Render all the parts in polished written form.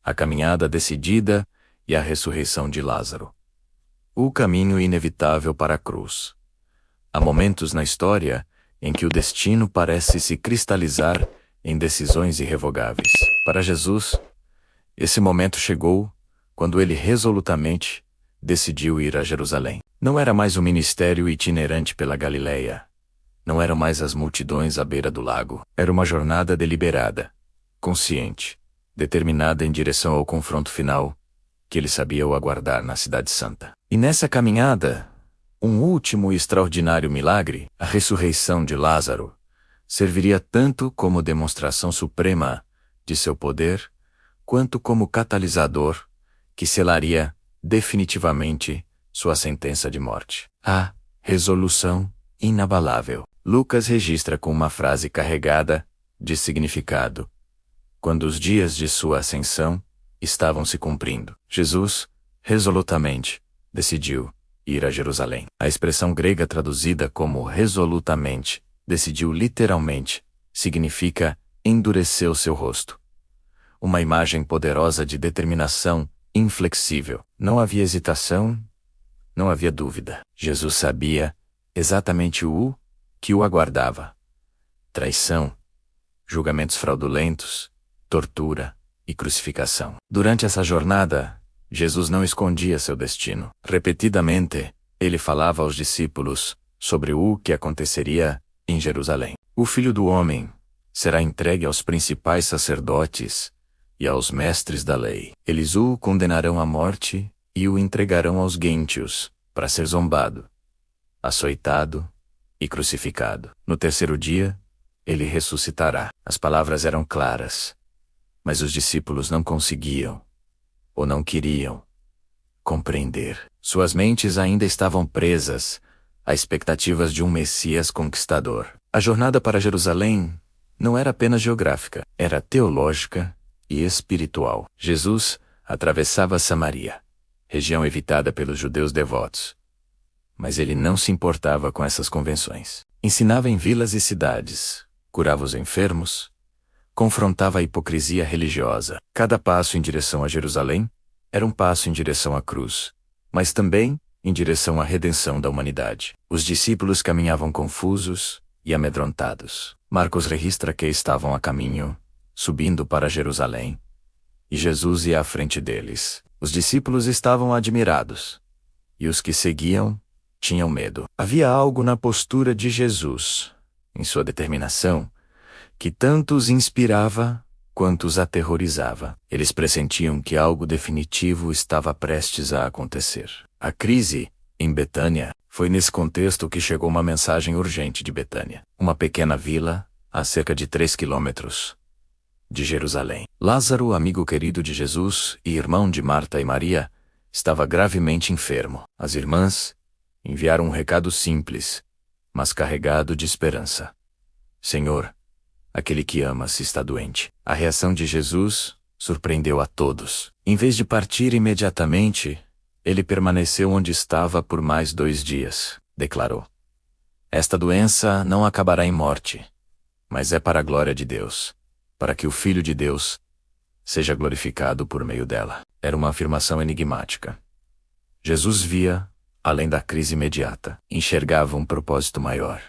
a caminhada decidida e a ressurreição de Lázaro. O caminho inevitável para a cruz. Há momentos na história em que o destino parece se cristalizar em decisões irrevogáveis. Para Jesus, esse momento chegou quando ele resolutamente decidiu ir a Jerusalém. Não era mais um ministério itinerante pela Galileia. Não eram mais as multidões à beira do lago. Era uma jornada deliberada, consciente, determinada em direção ao confronto final, que ele sabia o aguardar na Cidade Santa. E nessa caminhada, um último e extraordinário milagre, a ressurreição de Lázaro, serviria tanto como demonstração suprema de seu poder, quanto como catalisador que selaria definitivamente sua sentença de morte. A resolução inabalável. Lucas registra com uma frase carregada de significado. Quando os dias de sua ascensão estavam se cumprindo, Jesus, resolutamente, decidiu ir a Jerusalém. A expressão grega traduzida como resolutamente, decidiu literalmente, significa endureceu seu rosto. Uma imagem poderosa de determinação inflexível. Não havia hesitação, não havia dúvida. Jesus sabia exatamente o que o aguardava: traição, julgamentos fraudulentos, tortura e crucificação. Durante essa jornada, Jesus não escondia seu destino. Repetidamente, ele falava aos discípulos sobre o que aconteceria em Jerusalém. O Filho do Homem será entregue aos principais sacerdotes e aos mestres da lei. Eles o condenarão à morte e o entregarão aos gentios para ser zombado, açoitado e crucificado. No terceiro dia, ele ressuscitará. As palavras eram claras, mas os discípulos não conseguiam, ou não queriam, compreender. Suas mentes ainda estavam presas a expectativas de um Messias conquistador. A jornada para Jerusalém não era apenas geográfica, era teológica e espiritual. Jesus atravessava Samaria, região evitada pelos judeus devotos. Mas ele não se importava com essas convenções. Ensinava em vilas e cidades, curava os enfermos, confrontava a hipocrisia religiosa. Cada passo em direção a Jerusalém era um passo em direção à cruz, mas também em direção à redenção da humanidade. Os discípulos caminhavam confusos e amedrontados. Marcos registra que estavam a caminho, subindo para Jerusalém, e Jesus ia à frente deles. Os discípulos estavam admirados, e os que seguiam tinham medo. Havia algo na postura de Jesus, em sua determinação, que tanto os inspirava quanto os aterrorizava. Eles pressentiam que algo definitivo estava prestes a acontecer. A crise, em Betânia, foi nesse contexto que chegou uma mensagem urgente de Betânia, uma pequena vila a cerca de 3 quilômetros de Jerusalém. Lázaro, amigo querido de Jesus e irmão de Marta e Maria, estava gravemente enfermo. As irmãs enviaram um recado simples, mas carregado de esperança. Senhor, aquele que amas está doente. A reação de Jesus surpreendeu a todos. Em vez de partir imediatamente, ele permaneceu onde estava por mais 2 dias. Declarou: esta doença não acabará em morte, mas é para a glória de Deus, para que o Filho de Deus seja glorificado por meio dela. Era uma afirmação enigmática. Jesus via, além da crise imediata, enxergava um propósito maior,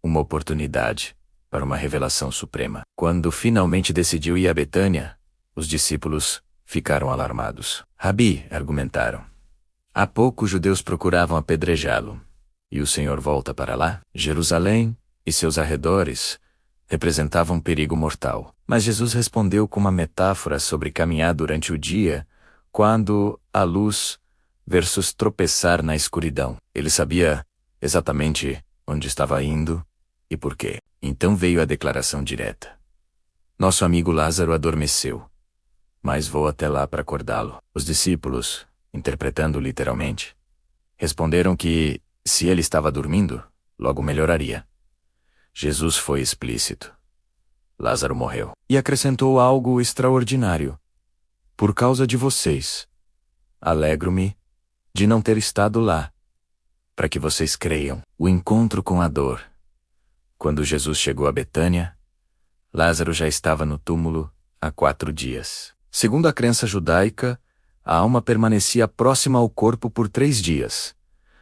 uma oportunidade para uma revelação suprema. Quando finalmente decidiu ir a Betânia, os discípulos ficaram alarmados. Rabi, argumentaram, há pouco os judeus procuravam apedrejá-lo, e o Senhor volta para lá? Jerusalém e seus arredores representavam um perigo mortal. Mas Jesus respondeu com uma metáfora sobre caminhar durante o dia, quando a luz versus tropeçar na escuridão. Ele sabia exatamente onde estava indo e por quê. Então veio a declaração direta: nosso amigo Lázaro adormeceu, mas vou até lá para acordá-lo. Os discípulos, interpretando literalmente, responderam que, se ele estava dormindo, logo melhoraria. Jesus foi explícito: Lázaro morreu. E acrescentou algo extraordinário: por causa de vocês, alegro-me de não ter estado lá, para que vocês creiam. O encontro com a dor. Quando Jesus chegou a Betânia, Lázaro já estava no túmulo há 4 dias. Segundo a crença judaica, a alma permanecia próxima ao corpo por 3 dias.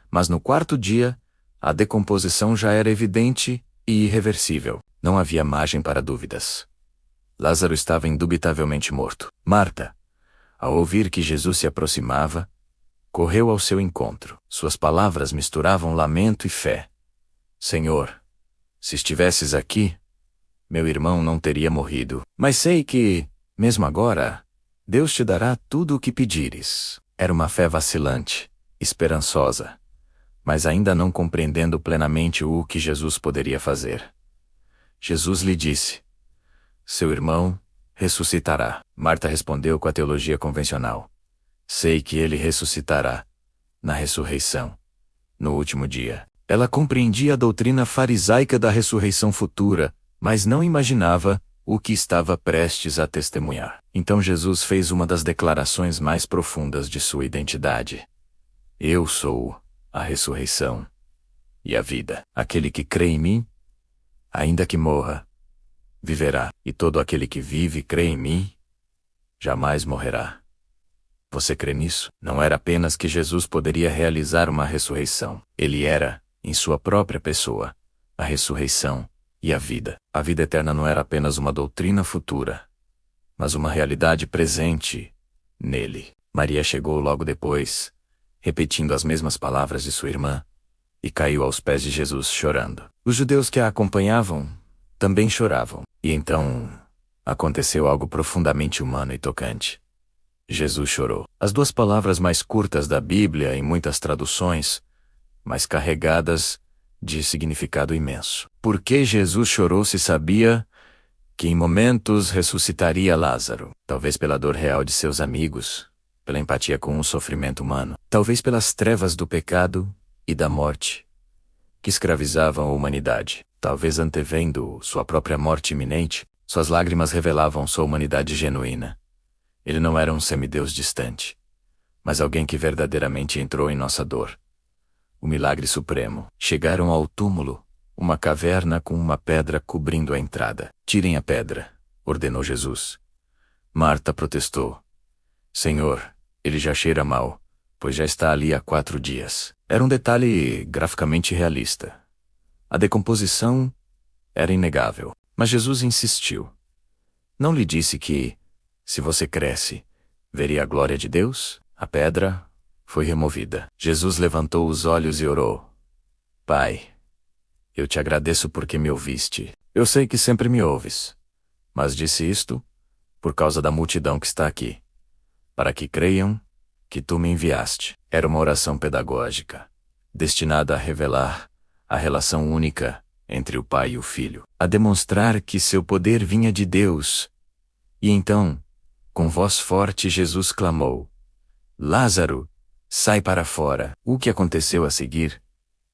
Mas no 4º dia, a decomposição já era evidente e irreversível. Não havia margem para dúvidas. Lázaro estava indubitavelmente morto. Marta, ao ouvir que Jesus se aproximava, correu ao seu encontro. Suas palavras misturavam lamento e fé. Senhor, se estivesses aqui, meu irmão não teria morrido. Mas sei que, mesmo agora, Deus te dará tudo o que pedires. Era uma fé vacilante, esperançosa, mas ainda não compreendendo plenamente o que Jesus poderia fazer. Jesus lhe disse: seu irmão ressuscitará. Marta respondeu com a teologia convencional: sei que ele ressuscitará, na ressurreição, no último dia. Ela compreendia a doutrina farisaica da ressurreição futura, mas não imaginava o que estava prestes a testemunhar. Então Jesus fez uma das declarações mais profundas de sua identidade: eu sou a ressurreição e a vida. Aquele que crê em mim, ainda que morra, viverá. E todo aquele que vive e crê em mim, jamais morrerá. Você crê nisso? Não era apenas que Jesus poderia realizar uma ressurreição. Ele era, em sua própria pessoa, a ressurreição e a vida. A vida eterna não era apenas uma doutrina futura, mas uma realidade presente nele. Maria chegou logo depois, repetindo as mesmas palavras de sua irmã, e caiu aos pés de Jesus chorando. Os judeus que a acompanhavam também choravam. E então aconteceu algo profundamente humano e tocante. Jesus chorou. As 2 palavras mais curtas da Bíblia em muitas traduções, mas carregadas de significado imenso. Por que Jesus chorou se sabia que em momentos ressuscitaria Lázaro? Talvez pela dor real de seus amigos, pela empatia com o sofrimento humano, talvez pelas trevas do pecado e da morte que escravizavam a humanidade. Talvez antevendo sua própria morte iminente, suas lágrimas revelavam sua humanidade genuína. Ele não era um semideus distante, mas alguém que verdadeiramente entrou em nossa dor. O milagre supremo. Chegaram ao túmulo, uma caverna com uma pedra cobrindo a entrada. Tirem a pedra, ordenou Jesus. Marta protestou: Senhor, ele já cheira mal, pois já está ali há 4 dias. Era um detalhe graficamente realista. A decomposição era inegável, mas Jesus insistiu. Não lhe disse que, se você cresce, veria a glória de Deus? A pedra foi removida. Jesus levantou os olhos e orou: Pai, eu te agradeço porque me ouviste. Eu sei que sempre me ouves, mas disse isto por causa da multidão que está aqui, para que creiam que tu me enviaste. Era uma oração pedagógica, destinada a revelar a relação única entre o Pai e o Filho, a demonstrar que seu poder vinha de Deus. E então, com voz forte, Jesus clamou: Lázaro, sai para fora. O que aconteceu a seguir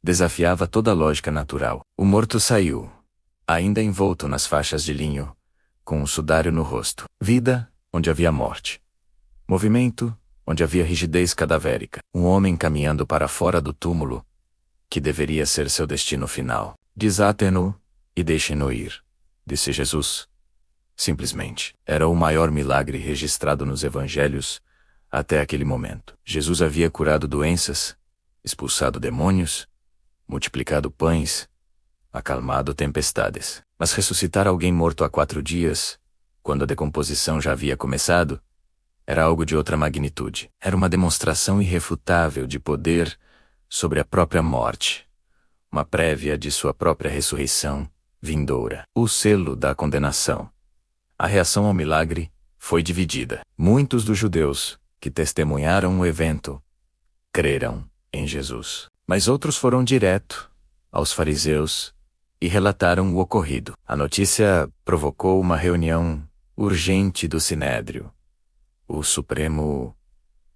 desafiava toda a lógica natural. O morto saiu, ainda envolto nas faixas de linho, com um sudário no rosto. Vida, onde havia morte. Movimento, onde havia rigidez cadavérica. Um homem caminhando para fora do túmulo, que deveria ser seu destino final. Desatem-no e deixem-no ir, disse Jesus. Simplesmente. Era o maior milagre registrado nos evangelhos até aquele momento. Jesus havia curado doenças, expulsado demônios, multiplicado pães, acalmado tempestades. Mas ressuscitar alguém morto há 4 dias, quando a decomposição já havia começado, era algo de outra magnitude. Era uma demonstração irrefutável de poder sobre a própria morte, uma prévia de sua própria ressurreição vindoura. O selo da condenação. A reação ao milagre foi dividida. Muitos dos judeus que testemunharam o evento creram em Jesus, mas outros foram direto aos fariseus e relataram o ocorrido. A notícia provocou uma reunião urgente do Sinédrio, o Supremo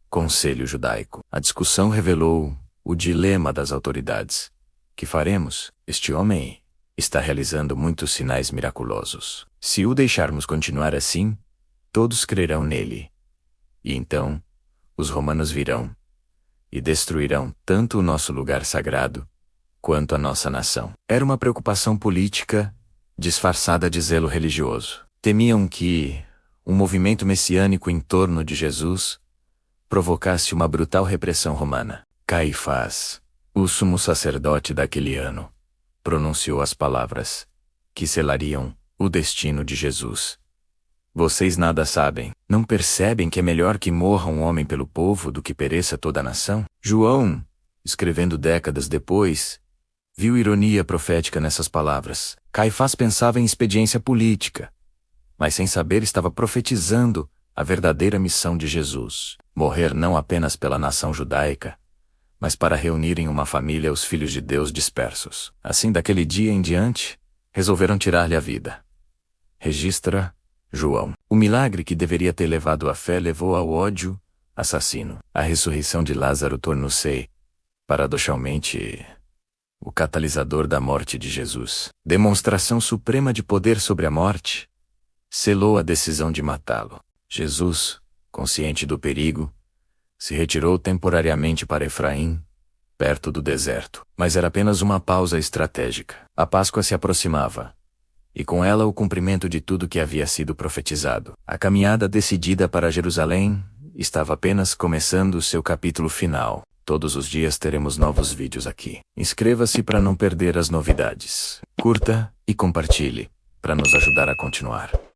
Conselho Judaico. A discussão revelou o dilema das autoridades. Que faremos? Este homem está realizando muitos sinais miraculosos. Se o deixarmos continuar assim, todos crerão nele. E então, os romanos virão e destruirão tanto o nosso lugar sagrado, quanto a nossa nação. Era uma preocupação política, disfarçada de zelo religioso. Temiam que um movimento messiânico em torno de Jesus, provocasse uma brutal repressão romana. Caifás, o sumo sacerdote daquele ano, pronunciou as palavras que selariam o destino de Jesus. Vocês nada sabem, não percebem que é melhor que morra um homem pelo povo do que pereça toda a nação? João, escrevendo décadas depois, viu ironia profética nessas palavras. Caifás pensava em expediência política, mas sem saber estava profetizando a verdadeira missão de Jesus: morrer não apenas pela nação judaica, mas para reunir em uma família os filhos de Deus dispersos. Assim, daquele dia em diante, resolveram tirar-lhe a vida. Registra João. O milagre que deveria ter levado à fé levou ao ódio assassino. A ressurreição de Lázaro tornou-se, paradoxalmente, o catalisador da morte de Jesus. Demonstração suprema de poder sobre a morte, selou a decisão de matá-lo. Jesus, consciente do perigo, se retirou temporariamente para Efraim, perto do deserto. Mas era apenas uma pausa estratégica. A Páscoa se aproximava, e com ela o cumprimento de tudo que havia sido profetizado. A caminhada decidida para Jerusalém estava apenas começando seu capítulo final. Todos os dias teremos novos vídeos aqui. Inscreva-se para não perder as novidades. Curta e compartilhe, para nos ajudar a continuar.